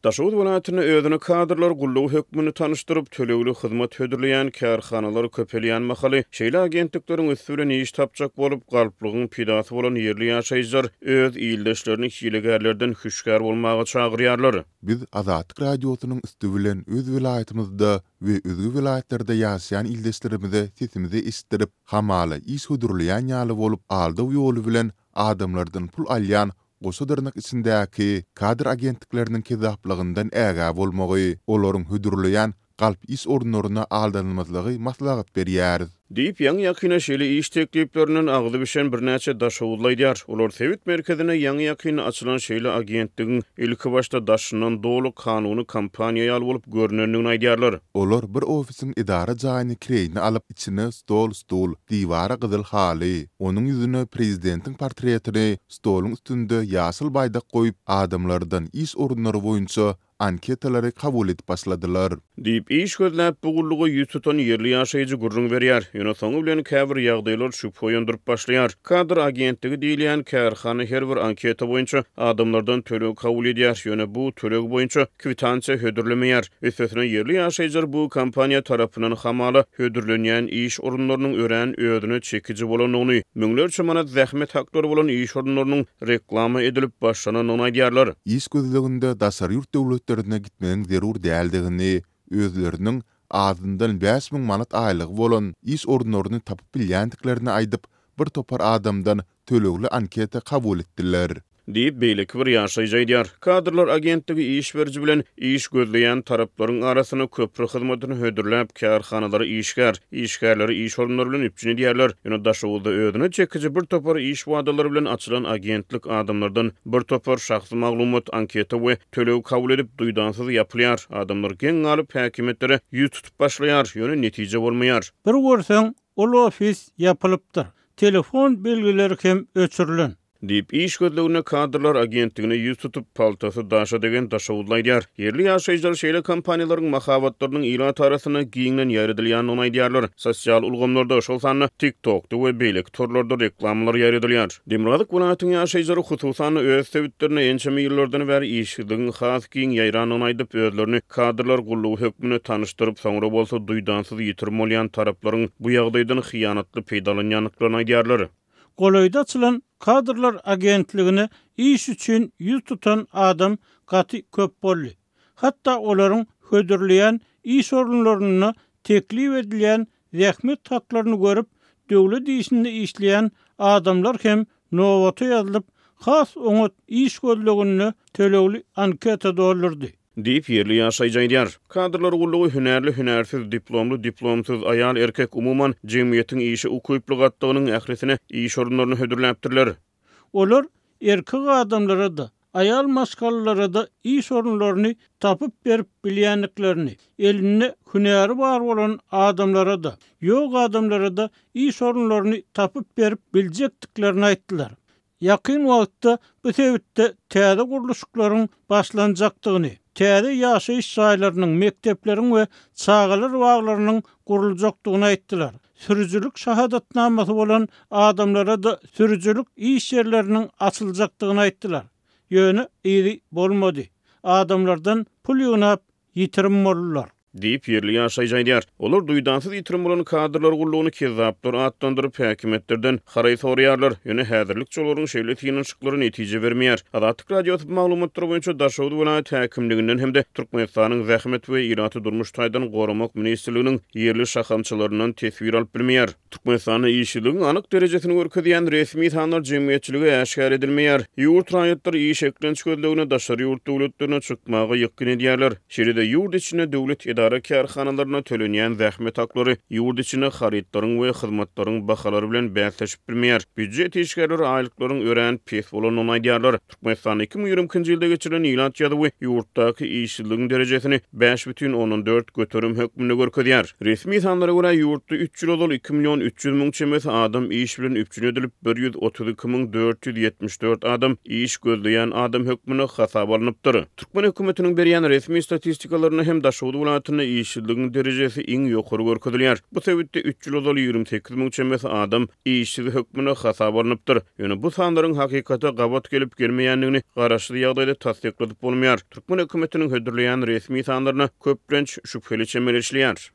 Daşowut welaýatyny özüne kadrlar gullugy hökmüni tanışdyryp tölegli hyzmat hödürleýän kärhanalary köpelýän mahaly şeýle agentlikleriň üstüne iş tapjak bolup galplygyň pidasy bolan ýerli ýaşaýjylar öz iýildeşlerini hilegerlerden hüşgär bolmagy çagyrýarlar. Biz Azatlyk radiosynyň üstü bilen öz welaýatymyzda we özgü welaýatlarda ýaşaýan ildeşlerimize sesimizi işdirip hamaly iş hödürleýän ýaly bolup aldy ýoly bilen adamlardan pul alýan goşa dyrnak içindäki kadr agentlikleriniň kezaplygyndan ägä bolmagy, olaryň hödürleýän galp iş orunlaryna aldanylmazlygy maslahat berýär. Diýip ýaňy ýakyna şeýle iş teklipleriniň agdy bişen birnäçe daşowutlaýdýar. Olar Sewit merkezine ýaňy ýakyna açylan şeýle agentligiň ilki başda daşynyň dolu kanuny kampaniýa ýaly bolup görünendigini aýdýarlar. Olar bir ofisiň idara jaýyny kireýini alyp içine stol, divara gyzyl haly, onuň ýüzüne prezidentiň portretini stoluň üstünde ýaşyl baýdak goýup adamlardan iş orunlary boýunça anketalary kabul edip başladylar. Diýip iş gözläp bu gullugy ýüz tutan ýerli ýaşaýjy gurrun berýär. Ýöne soňy bilen käbir ýagdaýlar şüphe ýonduryp başlaýar. Kadr agentligi diýilýän kärhana her bir anketa boýunça adamlardan töleg kabul edýär. Ýöne bu töleg boýunça kwitansiýa hödürlemeýär. Ösesine ýerli ýaşaýjylar bu kampaniýa tarapyndan hamaly hödürlenýän iş orunlarynyň ören ödüne çekiji bolanyny, müňlerçe manat zähmet haklary bolan iş orunlarynyň reklama edilip başlananyny aýdýarlar. İş gözleginde daşary ýurt döwletlerine gitmeniň zerur däldigini, özleriniň azyndan 5000 manat aýlygy bolan iş orunlaryny tapyp bilýändiklerini aýdyp bir topar adamdan tölegli anketa kabul etdiler. Diýip beýleki bir ýaşaýjy aýdýar. Kadrlar agentligi iş berji bilen iş gözleýän taraplaryň arasyna köprü hyzmatyny hödürläp kärhanalary işgärleri iş orunlary bilen üpjüne diýerler. Ýöne Daşowutda ödüne çekiji bir topar iş wadalary bilen açylan agentlik adamlardan bir topar şahsy maglumat anketa we töleg kabul edip duýdansyz ýapylýar. Adamlar geň alyp häkimetlere ýüz tutup başlaýar. Ýöne netije bolmaýar. Bir görseň ol ofis ýapylypdyr. Telefon belgileri hem öçürilen. Diýip iş gözlegine kadrlar agentligine ýüz tutup paltasy daşa degen daşawutlaýdýar. Ýerli ýaşaýjylar şeýle kampaniýalaryň mahawatlarynyň ilat arasyna giňden ýaradylýan aýdýarlar. Sosial ulgamlarda şol sany TikTokda we beýleki torlarda reklamlar ýaradylýar. Demirgazyk welaýatynyň ýaşaýjylary hususan öz sebitlerine ençeme ýyllardan bäri işçiligiň has giň ýaýranyny aýdyp özlerini kadrlar gullugy hökmüni tanışdyryp soňra bolsa duýdansyz ýitirmelýän taraplaryň bu ýagdaýdan hyýanatly peýdalanýanlyklaryny aýdýarlar. Goloyda açılan kadrlar agentligine iş üçün yüz tutan adam gaty köp bolly. Hatta olaryň hödürleýän iş orunlaryna teklip edilýän zähmet haklaryny görüp döwlet işinde işleýän adamlar hem nowata ýazylyp has oňa iş gözlegini tölegli anketa doldurdy. Diýip ýerli ýaşaýjy aýdýar. Kadrlar gullugy hünärli, hünärsiz, diplomly, diplomsuz aýal erkek umuman jemgyýetiň işi ukuyplyk atdygynyň ählisine iş orunlaryny hödürläpdirler. Olar erkek adamlara da, ayal maşgallara da iş orunlaryny tapyp berip bilýänliklerini, elinde hünäri bar bolan adamlara da, ýok adamlara da iş orunlaryny tapyp berip biljekdiklerini aýtdylar. Yakın wagtda bu sebäpde täze guruluşlaryň başlanjakdygyny, täze ýaşaýyş saýlarynyň, mektepleriň we çağalar baglarynyň guruljakdygyny aýtdylar. Sürücülük şahadatnamasy bolan adamlara da sürücülük iş ýerleriniň açyljakdygyny aýtdylar. Ýöne iri bolmady. Adamlardan pul ýynap ýitirim boldular. Diýip ýerli ýaşaýjy aýdýar. Olar duýdansyz ýitirim bolan kadrlar gullugyny kezaplar atlandyryp häkimetlerden haraý soraýarlar. Ýöne häzirlikçi olaryň şeýle tynançlyklary netije bermeýär. Azatlyk radiosu maglumatlary boýunça Daşowut welaýat häkimligininden hemde Türkmenistanyň zähmet we iraty durmuş taýdan goramak ministrliginiň ýerli şahamçylarynyň tesbir alyp bilmeýär. Türkmenistanyň işçiligiň anyk derejesini görkezýän resmi sanlar jemgyýetçiligi äşkär edilmeýär. Ýurt raýatlar iş eklenç gözlegine daşary ýurt döwletlerine çykmagy ýakyn edýärler. Şeýle ýurt içine döwlet idara kärhanalaryna tölenýän zähmet haklary ýurt içine haritlaryň we hyzmatlaryň bahalary bilen bäsleşip bilmeýär. Büdjet işgärleri aýlyklaryň ören pes bolanyny aýdýarlar. Türkmenistan 2020-nji ýylda geçirilen ilat ýazy ýurtdaky işçiligiň derejesini 5,4 göterim hökmüne görkezýär. Resmi sanlara görä ýurtda 3 ýyl ol 2.300.000 çemes adam iş bilen üpjün edilip 132.474 adam iş gözleýän adam hökmüne hasap alınıpdyr. Türkmen hökümetiniň berýän resmi statistikalarına hem Daşowut welaýatynyň hayatyna işsizligiň derejesi iň ýokary görkezilýär. Bu sebäpde 3 ýyl ozal 28.000 çemesi adam işsiz hökmüne hasap alınıpdyr. Ýöne bu sanlaryň hakykata gabat gelip gelmeýändigini garaşly ýagdaýda tasdikladyp bolmaýar. Türkmen hökümetiniň hödürleýän resmi sanlaryna köplenç şüpheli çemeleşilýär.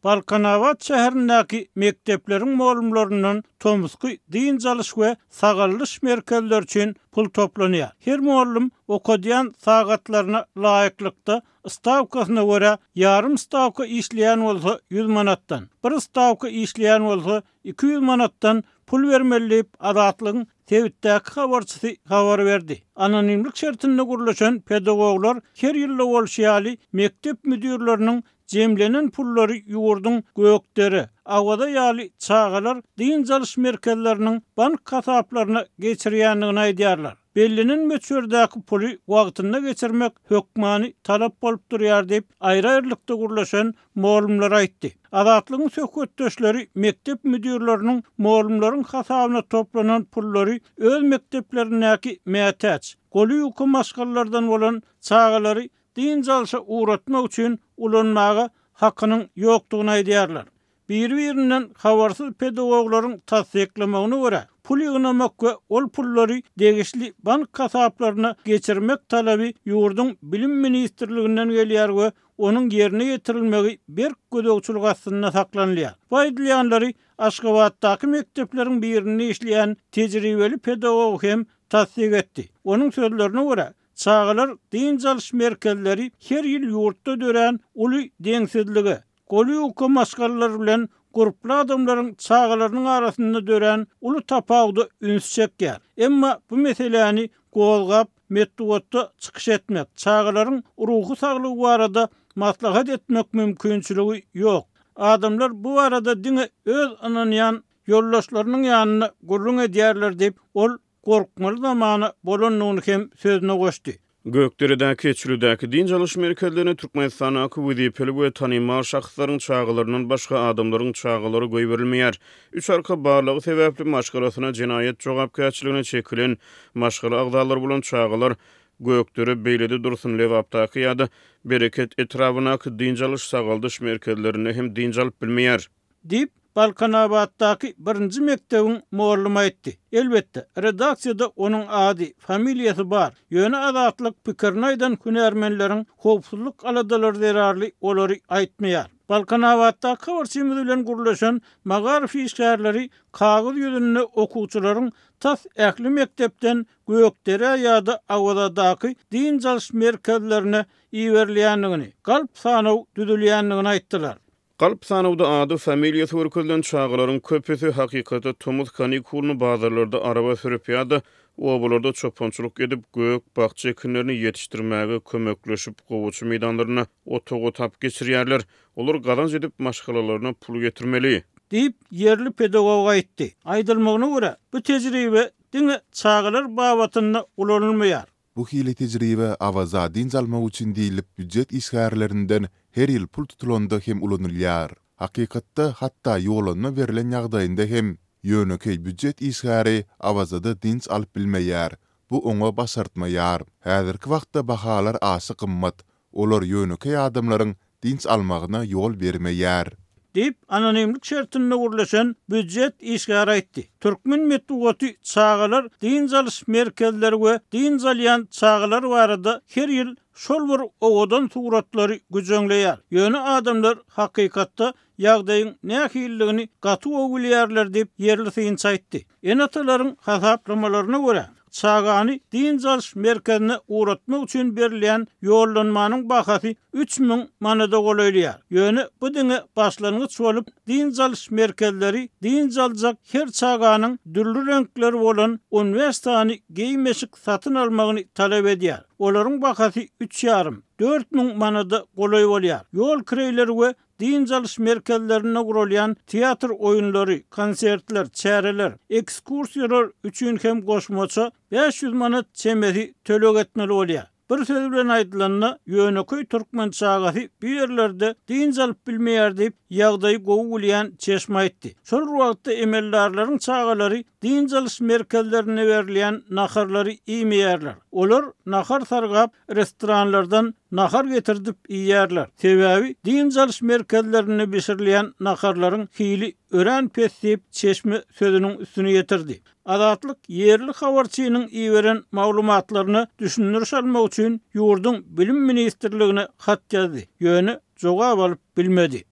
Balkanawat şäherindäki mektepleriň molumlaryndan tomusky din jalyş we sagallyş merkezler üçin pul toplanýar. Her molum okudyan sagatlaryna laýyklykda stavkasyna görä yarım stavka işleýän bolsa 100 manatdan, bir stavka işleýän bolsa 200 manatdan pul vermeliyip adatlygyň Tewitdäki habarçysy habar berdi. Anonimlik şertinde gurulan pedagoglar her ýyl bolşýaly mektep müdürleriniň jemlenen pullary ýurdun gökderi, awada ýaly çağalar din jalyş merkezleriniň bank kasaplaryna geçirýändigini aýdýarlar. Bellinin meçhurdäki puly wagtynda geçirmek hökmany talap bolup durýar diýip aýry-aýrylykda gurulan molumlar aýtdy. Adatlygyň söhbetdeşleri mektep müdürleriniň molumlaryň hasabyna toplanan pullary öz mekteplerindäki mätäç, goly hukum maşgallardan bolan çağalary din jalşa uğratmak üçin ulanmaga hakynyň ýokdugyny aýdýarlar. Bir-birinden habarsyz pedagoglaryň tasdiklamagyna görä, pul ýygnamak we ol pullary degişli bank kasaplaryna geçirmek talaby ýurdun bilim ministrliginden gelýär we onuň ýerine ýetirilmegi bir gödөгçülük astyna saklanýar. Faýdalýanlary Aşgabatdaky mektepleriň birinde işleýän tejribeli pedagog hem tasdik etdi. Onuň sözlerine görä, çağalar din jalyş merkezleri her ýyl ýurtda dören uly deňsizligi, goly hukum maşgallar bilen guruply adamlaryň çağalarynyň arasynda dören uly tapawdy üns çekýär. Emma bu meseleni gozgap metduatda çykyş etmek, çağalaryň ruhy saglygy barada maslahat etmek mümkinçiligi ýok. Adamlar bu arada diňe öz ananýan ýoldaşlarynyň ýanyna gurrun edýärler diýip ol gorkmaly zamana bolanlygyny hem sözüne goşdy. Gökderedäki Çülüdäki din jalyş merkezlerine Türkmenistanaky wezipeli we tanymar şahslaryň çağalarynyň başga adamlaryň çağalary goýberilmeýär. Üç arka barlygy sebäpli maşgalasyna jinayet jogapkärçiligine çekilen maşgala agdalar bolan çağalar Gökdere beýlede dursun lewapdaky ýa-da bereket etrawynaky din jalyş sagaldyş merkezlerine hem din jalyp bilmeýär. Dip Balkanawatdaky birinji mektebiň molluma aýtdy. Elbetde, redaksiyada onuň ady, familiýasy bar. Ýöne adatlyk pikirini aýdan hünärmenleriň howpsuzlyk aladalary derarly olary aýtmaýar. Balkanawatdaky habarçy bilen gurulan magarif işgärleri kagyz ýüzünde okuwçylaryň tas ähli mektepden Gökdere ýa-da awadaky din jalyş merkezlerine iýerilýändigini, galp sanaw düzülýändigini aýtdylar. Galp sanawda ady familiýasy görkezlen çağalaryň köpesi hakykata tomuz kanikulny bazarlarda araba sürüp ýa-da obalarda çopançylyk edip gök bakça ekinlerini ýetişdirmäge kömekleşip gowuçy meýdanlaryna otogo tap geçirýärler. Olar gazanç edip maşgalalaryna pul getirmeli diýip yerli pedagog aýtdy. Aýdylmagyna görä, bu tejribe diňe çağalar babatynda ulanylmaýar. Bu hili tejribe awaza din jalmak üçin diýilip büdjet işgärlerinden her ýyl pul tutulanda hem ulanylýar. Hakykatda hatda ýolanyna berilen ýagdaýynda hem ýönekey büdjet işgäri awazada dinç alyp bilmeýär. Bu oňa basartmaýar. Häzirki wagtda bahalar asy gymmat. Olar ýönekey adamlaryň dinç almagyna ýol bermeýär. Dip anonimlik şertinde gurulan büdjet işgär aýtdy. Türkmen metduaty çağalar din jalyş merkezleri we din jalyan çağalar barada her ýyl şol bir owadan suratlary güjeňleýär. Ýöne adamlar hakykatda ýagdaýyň nähilligini gaty ogulýarlar diýip yerli synç aýtdy. Enatalaryň hasaplamalarına görä çağany din jalyş merkezine uğratmak üçin berilýän ýollanmanyň bahasy 3000 manada goýulýar. Ýöne bu diňe başlangyç bolup din jalyş merkezleri din jaljak her çağanyň dürli renkleri bolan universitany giymeşik satyn almagyny talap edýär. Olaryň bahasy 3,5-4 manada goýuly bolýar. Ýol kireýleri we din jalyş merkezlerine gurulýan teatr oýunlary, konsertler, çäreler, ekskursiýalar üçin hem goşmaça 500 manat çemesi tölek etmeli bolýar. Bir söz bilen aýdylanna Ýöneköy türkmen çagaty bir ýerlerde din alyp bilmeýär diýip ýagdaýy gowulýan çeşme aýtdy. Şol wagtda emellerleriň çagalary din alys merkezlerine berilýän naharlary iýmeýärler. Olar nahar sargap restoranlardan nahar getirdip iýerler. Sebäbi din alys merkezlerine bişirilýän naharlaryň hili ören pesip çeşme sözüniň üstüne getirdi. Adatlyk yerli habarçynyň iýeren maglumatlaryny düşünür salmak üçin ýurdun bilim ministrligine hat ýazdy. Ýöne jogap alyp bilmedi.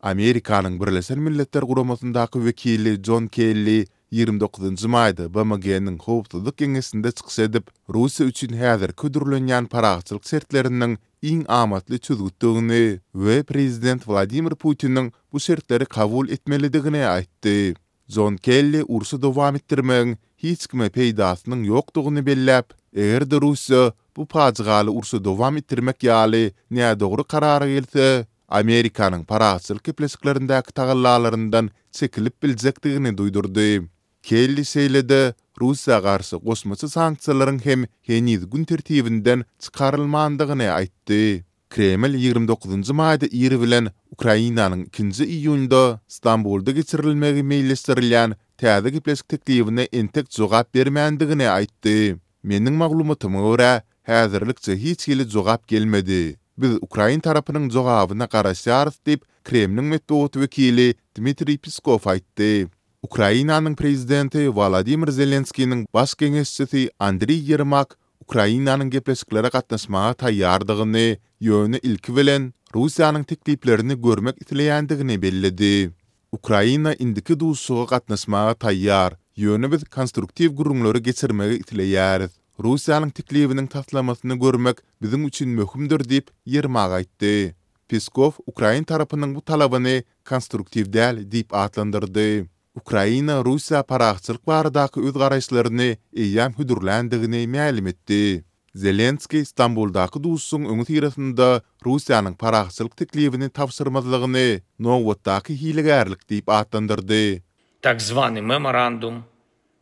Amerikanyň Birleşen Milletler Guramasyndaky wekili John Kelly 29-njy maýda BMG-niň Howpsuzlyk Geňesinde çykyş edip, Russiýa üçin häzir ködürlenýän paragçylyk şertlerinden iň amatly çözgütdigini we prezident Vladimir Putiniň bu şertleri kabul etmelidigini aýtdy. John Kelly ursy dowam etdirmegiň hiç kime peýdasynyň ýokdugyny belläp, eger de Russiýa bu pajygaly ursy dowam etdirmek ýaly näme dogry karara gelse, Amerikanyň paragçylyk keplesklerindäki tagallalaryndan çekilip biljekdigini duýdurdy. Kelly seýledi, Russiýa garşy goşmaçy sanksiýalaryň hem heniz gün tertibinden çykarylmandygyny aýtdy. Kreml 29-njy maýda iri bilen Ukrainanyň 2-nji iýunda Stambulda geçirilmegi meýilleşdirilýän täze keplesk teklibine entek jogap bermändigini aýtdy. Meniň maglumatyma görä, häzirlikçe hiç ýyly jogap gelmedi. Biz Ukrain tarapynyň jogabyna garaşýarys diýip Kremliň medeniýet wekili Dmitri Peskov aýtdy. Ukrainanyň prezidenti Volodymyr Zelenskiýiň baş geňeşçisi Andriy Yermak Ukrainanyň gepleşiklere gatnaşmaga taýýardygyny, ýöne ilki bilen Russiýanyň tekliplerini görmek isleýändigini belledi. Ukraina indiki duşsuga gatnaşmaga taýýar, ýöne biz konstruktiv gurulmaly geçirmegi isleýäris. Russiýanyň teklibiniň taslamasyny görmek bizim üçin möhümdir diýip Yermak aýtdy. Peskov Ukrain tarapynyň bu talabyny konstruktiv däl diýip atlandyrdy. Ukraina Russiýa paragçylyk baradaky öz garaşlaryny eýýäm hüdürländigini ma'lum etdi. Zelenski Stambuldaky duşsuň öňü tirasynda Russiýanyň paragçylyk teklibini tapşyrmazlygyny nowatdaky hilegärlik diýip atlandyrdy. Так званий меморандум,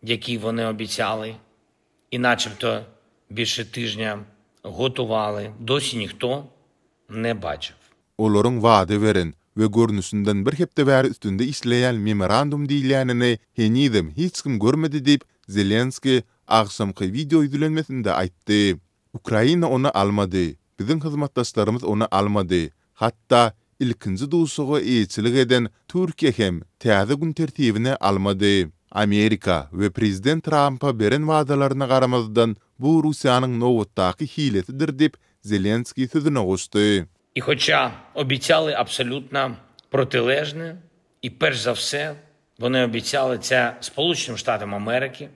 який вони обіцяли, і начебто більше тижня готували, досі ніхто не бачив. Olaryň wada beren we görnüşinden bir hepde bäri üstünde işleýän memorandum diýilýänini henizem hiç kim görmedi diýip Zelenski agşamky video ýüzlenmesinde aýtdy. Ukraina onu almady. Biziň hyzmatdaşlarymyz onu almady. Hatda ilkinji duşugy eýçilik eden Türkiýe hem täze gün tertibine almady. Amerika we prezident Trump'a beren wagdalaryna garamazdan bu Russiýanyň nowatdaky hiletidir diýip Zelenski sözüne goşdy. І хоча обіцяли абсолютно протилежне, і перш за все вони обіцяли це Сполученим Штатам Америки,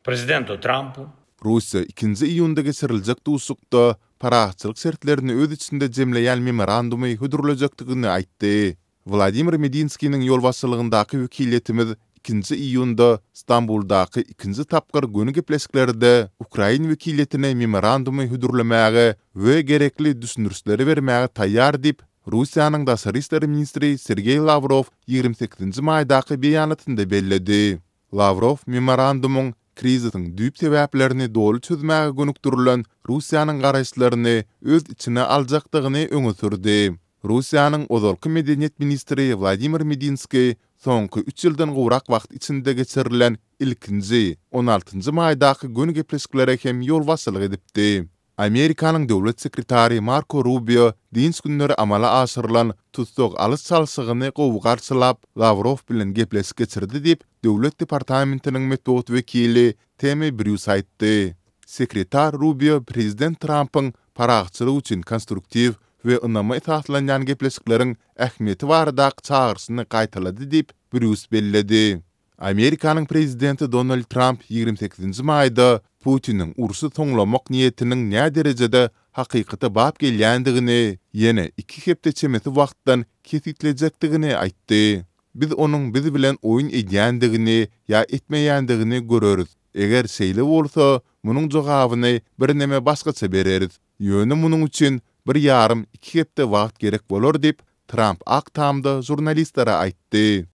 президенту Трампу. Russiýa 2-nji iýunda geçiriljek duşukda paragçylyk şertlerini öz içinde jemleýän memorandumy hüdürlejekdigini aýtdy. Vladimir Medinskiýiň ýol başçylygyndaky wekilletimiz 2-nji iýunda Stambuldaky 2-nji tapgyr göni gepleşiklerde Ukrain wekilletine memorandumy hüdürlemäge we gerekli düşünürşleri bermäge taýýar diýip Russiýanyň daşary işleri ministri Sergey Lavrov 28-nji maýdaky beýanatynda belledi. Lavrov memorandumyň kriziň düýp sebäplerini dolu çözmäge gönükdirilen Russiýanyň garaşlaryny öz içine aljakdygyny öňe sürdi. Russiýanyň ozalky medeniýet ministri Vladimir Medinski soňky 3 ýyldan gowrak wagt içinde geçirilen ilkinji 16-njy maýdaky gönü gepleşiklere hem ýol başçylyk edipdi. Amerikanyň döwlet sekretary Marco Rubio dins günleri amala aşyrylan tutsok alys çalşygyny gowy garşylap Lavrov bilen gepleşik geçirdi diýip döwlet departamentiniň medeniýet wekili Temi Bruce aýtdy. Sekretar Rubio prezident Trump'yň paragçylyk üçin konstruktiv we ynama esaslanýan gepleşikleriň ähmiýeti baradaky çağrısyny gaýtalady diýip Bruce belledi. Amerikanyň prezidenti Donald Trump 28-nji maýda Putiniň ursy toňlamak niýetiniň näme derejede hakykata bap gelýändigini, ýene 2 hepde çemeti wagtdan kesitlenjekdigini aýtdy. Biz onuň bizi bilen oýun edýändigini ýa etmeýändigini göreriz. Eger şeýle bolsa, munyň jogabyny bir neme başgaça bereriz. Ýöne munyň üçin 1,5-2 hepde wagt gerek bolar diýip Trump aktamda jurnalistlere aýtdy.